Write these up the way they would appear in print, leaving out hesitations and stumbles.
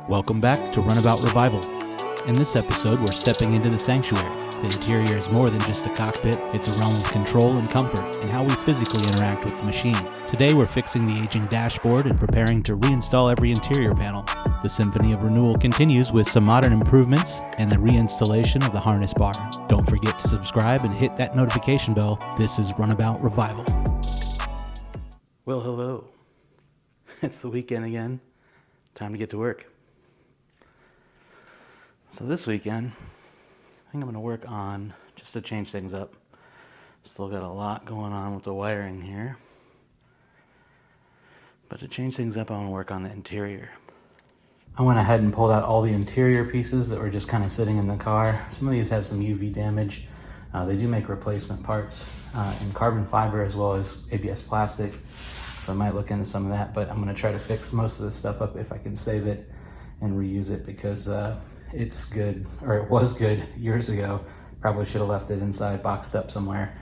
Welcome back to Runabout Revival. In this episode, we're stepping into the sanctuary. The interior is more than just a cockpit, it's a realm of control and comfort in how we physically interact with the machine. Today we're fixing the aging dashboard and preparing to reinstall every interior panel. The symphony of renewal continues with some modern improvements and the reinstallation of the harness bar. Don't forget to subscribe and hit that notification bell. This is Runabout Revival. Well, hello. It's the weekend again. Time to get to work. So this weekend, I think I'm going to work on, just to change things up. Still got a lot going on with the wiring here. But to change things up, I want to work on the interior. I went ahead and pulled out all the interior pieces that were just kind of sitting in the car. Some of these have some UV damage. They do make replacement parts in carbon fiber as well as ABS plastic. So I might look into some of that, but I'm going to try to fix most of this stuff up if I can save it and reuse it because it's good, or it was good years ago. Probably should have left it inside, boxed up somewhere,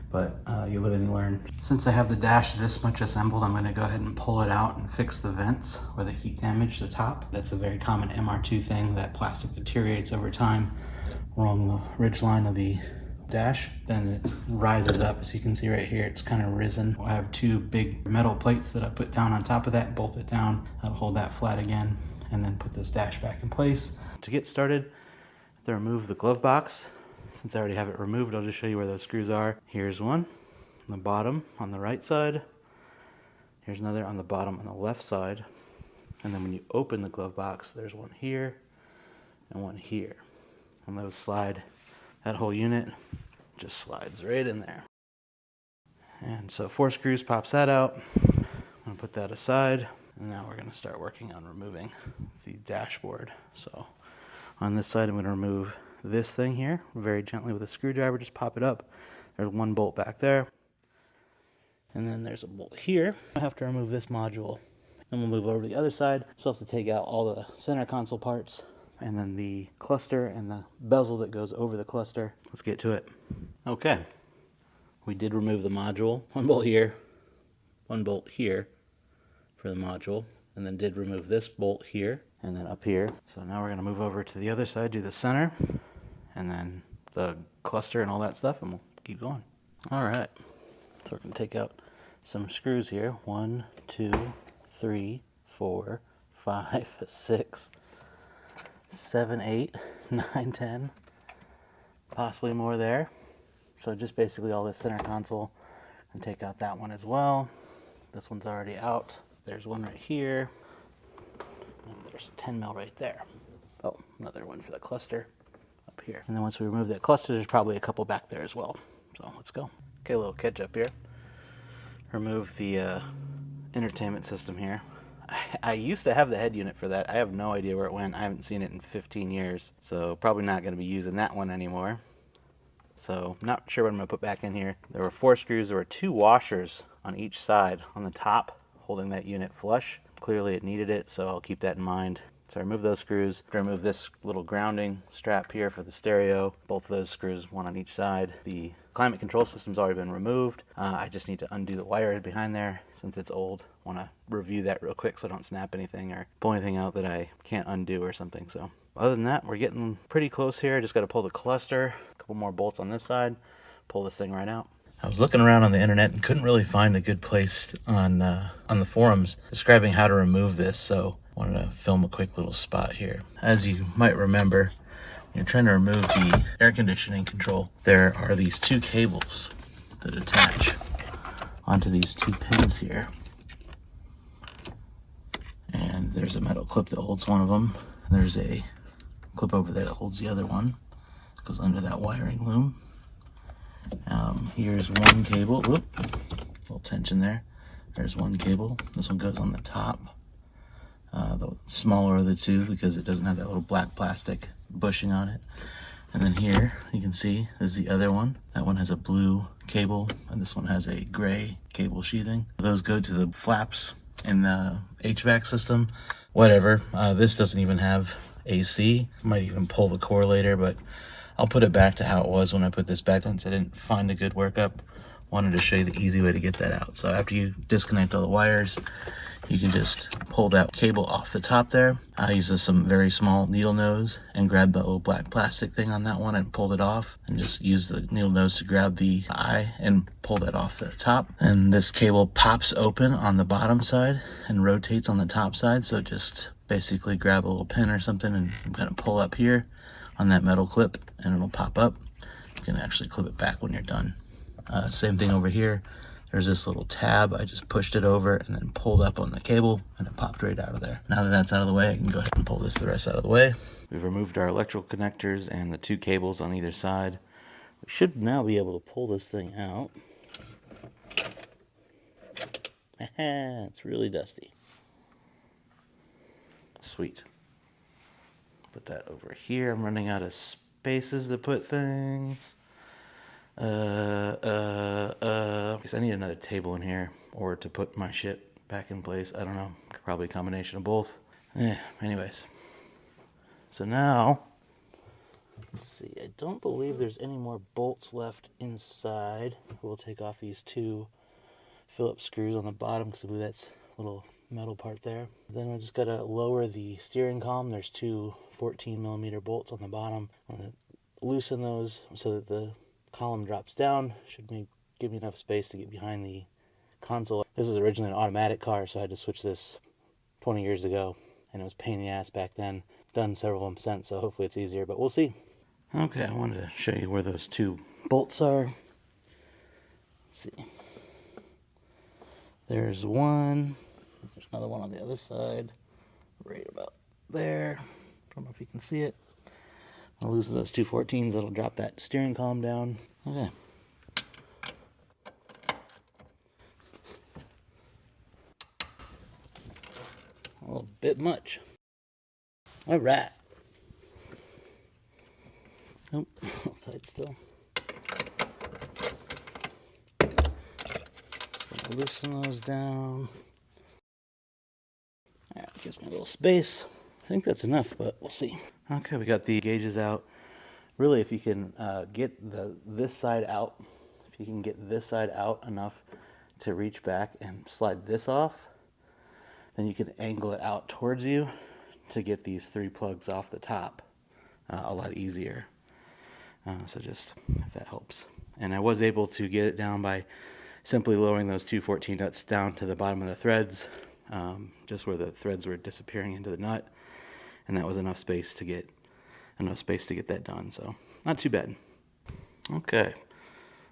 but you live and you learn. Since I have the dash this much assembled, I'm going to go ahead and pull it out and fix the vents where the heat damaged the top. That's a very common MR2 thing, that plastic deteriorates over time along the ridge line of the dash. Then it rises up, as you can see right here, it's kind of risen. I have two big metal plates that I put down on top of that, bolt it down, I'll hold that flat again, and then put this dash back in place. To get started, I have to remove the glove box. Since I already have it removed, I'll just show you where those screws are. Here's one on the bottom on the right side. Here's another on the bottom on the left side. And then when you open the glove box, there's one here and one here. And those slide, that whole unit just slides right in there. And so 4 screws pops that out. I'm gonna put that aside. And now we're gonna start working on removing the dashboard. So on this side, I'm gonna remove this thing here very gently with a screwdriver. Just pop it up. There's one bolt back there. And then there's a bolt here. I have to remove this module. Then we'll move over to the other side. Still have to take out all the center console parts and then the cluster and the bezel that goes over the cluster. Let's get to it. Okay. We did remove the module. One bolt here, one bolt here for the module, and then did remove this bolt here and then up here. So now we're going to move over to the other side, do the center and then the cluster and all that stuff, and we'll keep going. All right, so we're going to take out some screws here. 1, 2, 3, 4, 5, 6, 7, 8, 9, 10, possibly more there. So just basically all this center console, and take out that one as well. This one's already out. There's one right here. And there's a 10 mil right there. Oh, another one for the cluster up here. And then once we remove that cluster, there's probably a couple back there as well. So let's go. Okay, a little catch up here. Remove the entertainment system here. I used to have the head unit for that. I have no idea where it went. I haven't seen it in 15 years. So probably not going to be using that one anymore. So not sure what I'm going to put back in here. There were 4 screws. There were 2 washers on each side on the top, holding that unit flush. Clearly it needed it, so I'll keep that in mind. So I remove those screws. I remove this little grounding strap here for the stereo. Both of those screws, one on each side. The climate control system's already been removed. I just need to undo the wire behind there since it's old. I want to review that real quick so I don't snap anything or pull anything out that I can't undo or something. So other than that, we're getting pretty close here. I just got to pull the cluster, a couple more bolts on this side, pull this thing right out. I was looking around on the internet and couldn't really find a good place on the forums describing how to remove this, so I wanted to film a quick little spot here. As you might remember, when you're trying to remove the air conditioning control, there are these 2 cables that attach onto these 2 pins here. And there's a metal clip that holds one of them, and there's a clip over there that holds the other one. It goes under that wiring loom. Here's one cable. Whoop, little tension there. There's one cable. This one goes on the top. The smaller of the 2 because it doesn't have that little black plastic bushing on it. And then here you can see is the other one. That one has a blue cable and this one has a gray cable sheathing. Those go to the flaps in the HVAC system. Whatever. This doesn't even have AC. Might even pull the core later, but I'll put it back to how it was when I put this back since I didn't find a good workup wanted to show you the easy way to get that out. So after you disconnect all the wires, you can just pull that cable off the top there. I used some very small needle nose and grabbed the little black plastic thing on that one and pulled it off, and just use the needle nose to grab the eye and pull that off the top. And this cable pops open on the bottom side and rotates on the top side. So just basically grab a little pin or something and I'm gonna pull up here on that metal clip and it'll pop up. You can actually clip it back when you're done. Same thing over here. There's this little tab. I just pushed it over and then pulled up on the cable and it popped right out of there. Now that that's out of the way, I can go ahead and pull the rest out of the way. We've removed our electrical connectors and the 2 cables on either side. We should now be able to pull this thing out. It's really dusty. Sweet. Put that over here. I'm running out of spaces to put things. I guess I need another table in here or to put my shit back in place. I don't know. Probably a combination of both. Anyways. So now, let's see. I don't believe there's any more bolts left inside. We'll take off these 2 Phillips screws on the bottom because I believe that's a little metal part there. Then I just gotta lower the steering column. There's 2 14mm bolts on the bottom. I'm gonna loosen those so that the column drops down. Should give me enough space to get behind the console. This was originally an automatic car, so I had to switch this 20 years ago, and it was a pain in the ass back then. Done several of them since, so hopefully it's easier, but we'll see. Okay, I wanted to show you where those 2 bolts are. Let's see. There's one. There's another one on the other side, right about there. Don't know if you can see it. I'll loosen those 2 14s. That'll drop that steering column down. Okay. A little bit much. All right. Oh, tight still. Loosen those down. All right, gives me a little space. I think that's enough, but we'll see. Okay, we got the gauges out. Really, if you can get this side out, if you can get this side out enough to reach back and slide this off, then you can angle it out towards you to get these 3 plugs off the top a lot easier. So just, if that helps. And I was able to get it down by simply lowering those 2 14 nuts down to the bottom of the threads, just where the threads were disappearing into the nut. And that was enough space to get that done, so not too bad. Okay,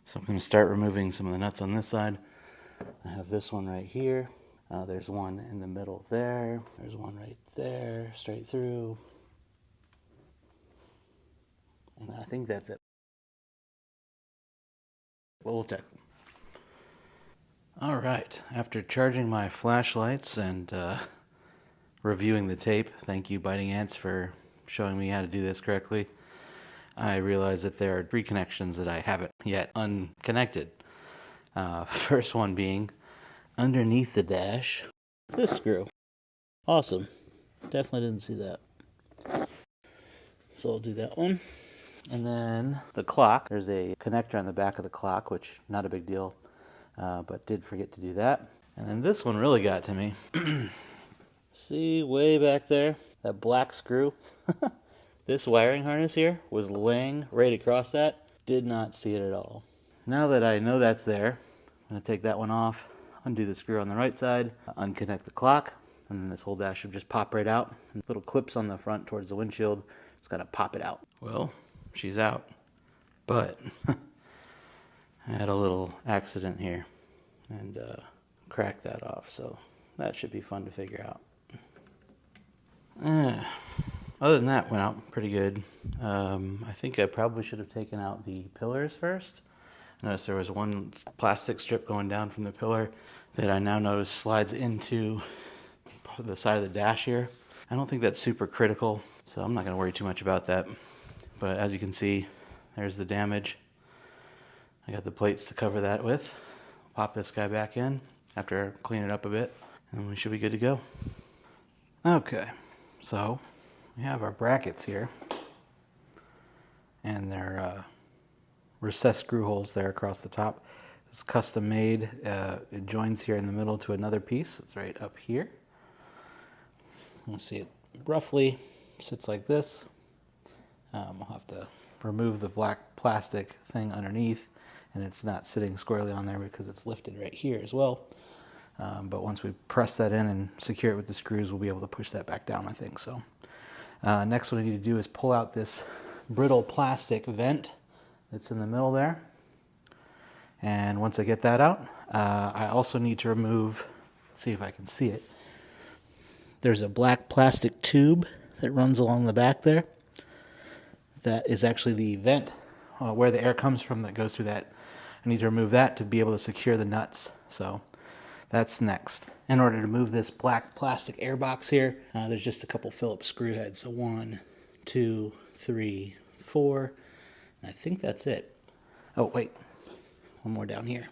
so I'm going to start removing some of the nuts on this side. I have this one right here. There's one in the middle there. There's one right there, straight through. And I think that's it. Well, we'll check. All right, after charging my flashlights and reviewing the tape, thank you Biting Ants for showing me how to do this correctly, I realized that there are 3 connections that I haven't yet unconnected. First one being underneath the dash, this screw. Awesome. Definitely didn't see that. So I'll do that one. And then the clock, there's a connector on the back of the clock, which not a big deal, but did forget to do that. And then this one really got to me. See way back there, that black screw? This wiring harness here was laying right across that. Did not see it at all. Now that I know that's there, I'm going to take that one off, undo the screw on the right side, unconnect the clock, and then this whole dash should just pop right out. And little clips on the front towards the windshield, it's got to pop it out. Well, she's out, but I had a little accident here and cracked that off, so that should be fun to figure out. Other than that, went out pretty good. I think I probably should have taken out the pillars first. I noticed there was one plastic strip going down from the pillar that I now notice slides into the side of the dash here. I don't think that's super critical, so I'm not going to worry too much about that. But as you can see, there's the damage. I got the plates to cover that with. Pop this guy back in after I clean it up a bit, and we should be good to go. Okay, so we have our brackets here, and they're recessed screw holes there across the top. It's custom made. It joins here in the middle to another piece. It's right up here. You'll see it roughly sits like this. I'll have to remove the black plastic thing underneath, and it's not sitting squarely on there because it's lifted right here as well. But once we press that in and secure it with the screws, we'll be able to push that back down, I think. So next what I need to do is pull out this brittle plastic vent that's in the middle there. And once I get that out, I also need to remove, see if I can see it. There's a black plastic tube that runs along the back there. That is actually the vent where the air comes from that goes through that. I need to remove that to be able to secure the nuts. So that's next. In order to move this black plastic air box here, there's just a couple Phillips screw heads. So 1, 2, 3, 4, and I think that's it. Oh wait, one more down here.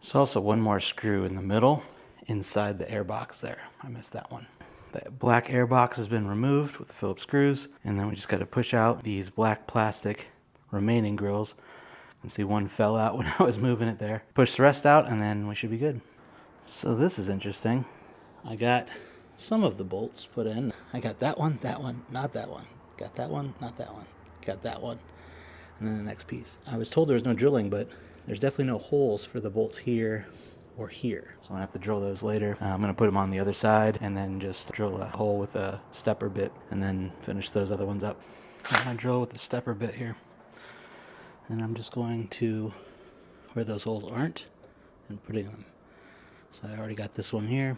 There's also one more screw in the middle inside the air box there. I missed that one. The black air box has been removed with the Phillips screws, and then we just got to push out these black plastic remaining grills. You can see one fell out when I was moving it there. Push the rest out, and then we should be good. So this is interesting. I got some of the bolts put in. I got that one, not that one. Got that one, not that one. Got that one, and then the next piece. I was told there was no drilling, but there's definitely no holes for the bolts here or here. So I'm gonna have to drill those later. I'm gonna put them on the other side and then just drill a hole with a stepper bit and then finish those other ones up. I'm gonna drill with the stepper bit here. And I'm just going to, where those holes aren't, and putting them. So I already got this one here.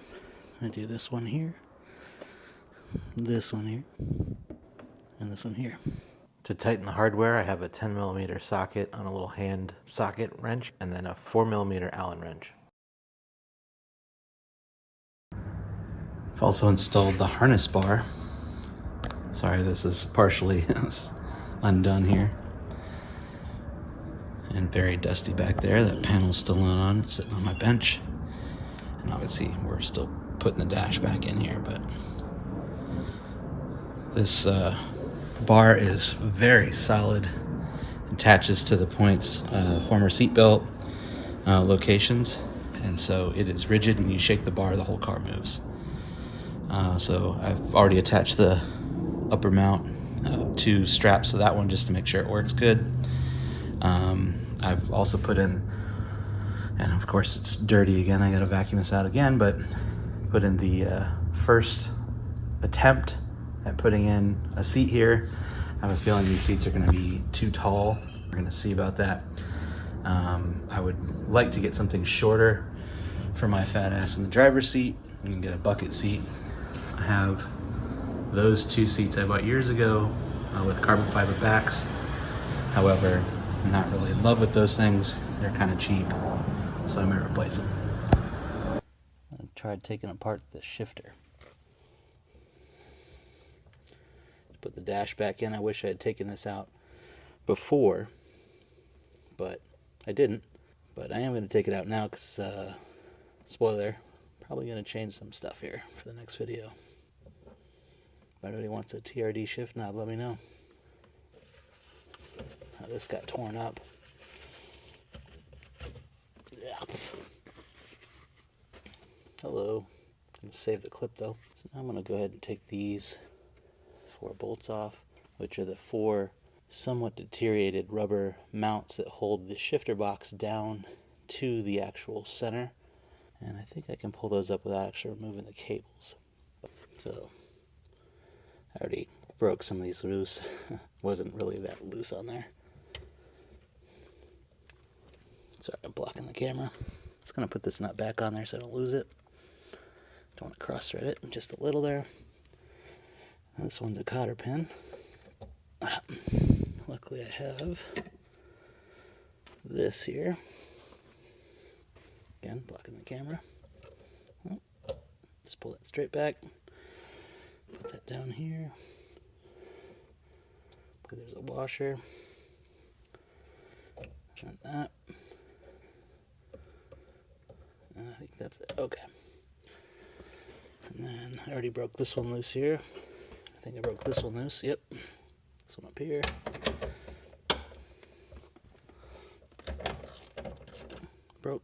I'm gonna do this one here, this one here, and this one here. To tighten the hardware, I have a 10mm socket on a little hand socket wrench and then a 4mm Allen wrench. I've also installed the harness bar. Sorry, this is partially undone here. And very dusty back there. That panel's still not on. It's sitting on my bench. And obviously we're still putting the dash back in here, but this bar is very solid. Attaches to the points, former seatbelt locations. And so it is rigid. When you shake the bar, the whole car moves. So I've already attached the upper mount, 2 straps to that one just to make sure it works good. I've also put in, and of course it's dirty again, I gotta vacuum this out again, but put in the first attempt at putting in a seat here. I have a feeling these seats are gonna be too tall. We're gonna see about that. I would like to get something shorter for my fat ass in the driver's seat. You can get a bucket seat. I have those 2 seats I bought years ago with carbon fiber backs. However, I'm not really in love with those things. They're kind of cheap, so I might replace them. I tried taking apart the shifter. Put the dash back in. I wish I had taken this out before, but I didn't. But I am going to take it out now because, spoiler, probably going to change some stuff here for the next video. If anybody wants a TRD shift knob, let me know. Oh, this got torn up. Yeah. Hello. I'm going to save the clip though. So now I'm going to go ahead and take these 4 bolts off, which are the 4 somewhat deteriorated rubber mounts that hold the shifter box down to the actual center. And I think I can pull those up without actually removing the cables. So I already broke some of these loose. Wasn't really that loose on there. Sorry, I'm blocking the camera. Just gonna put this nut back on there so I don't lose it. Don't want to cross thread it, just a little there. This one's a cotter pin. Luckily I have this here. Again, blocking the camera. Oh, just pull that straight back. Put that down here. There's a washer. And that. And I think that's it. Okay. And then I already broke this one loose here. I think I broke this one loose. Yep. This one up here. Broke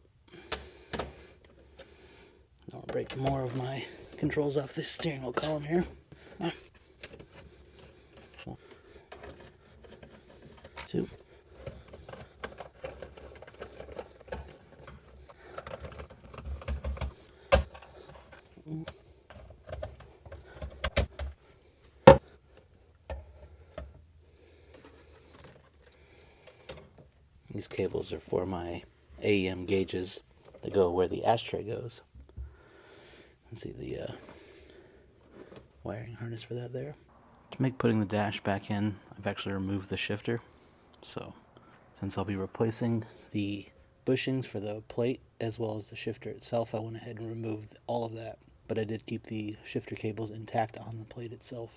separate more of my controls off this steering wheel column here. One, two. These cables are for my AEM gauges that go where the ashtray goes. Let's see the wiring harness for that there. To make putting the dash back in, I've actually removed the shifter. So since I'll be replacing the bushings for the plate as well as the shifter itself, I went ahead and removed all of that. But I did keep the shifter cables intact on the plate itself.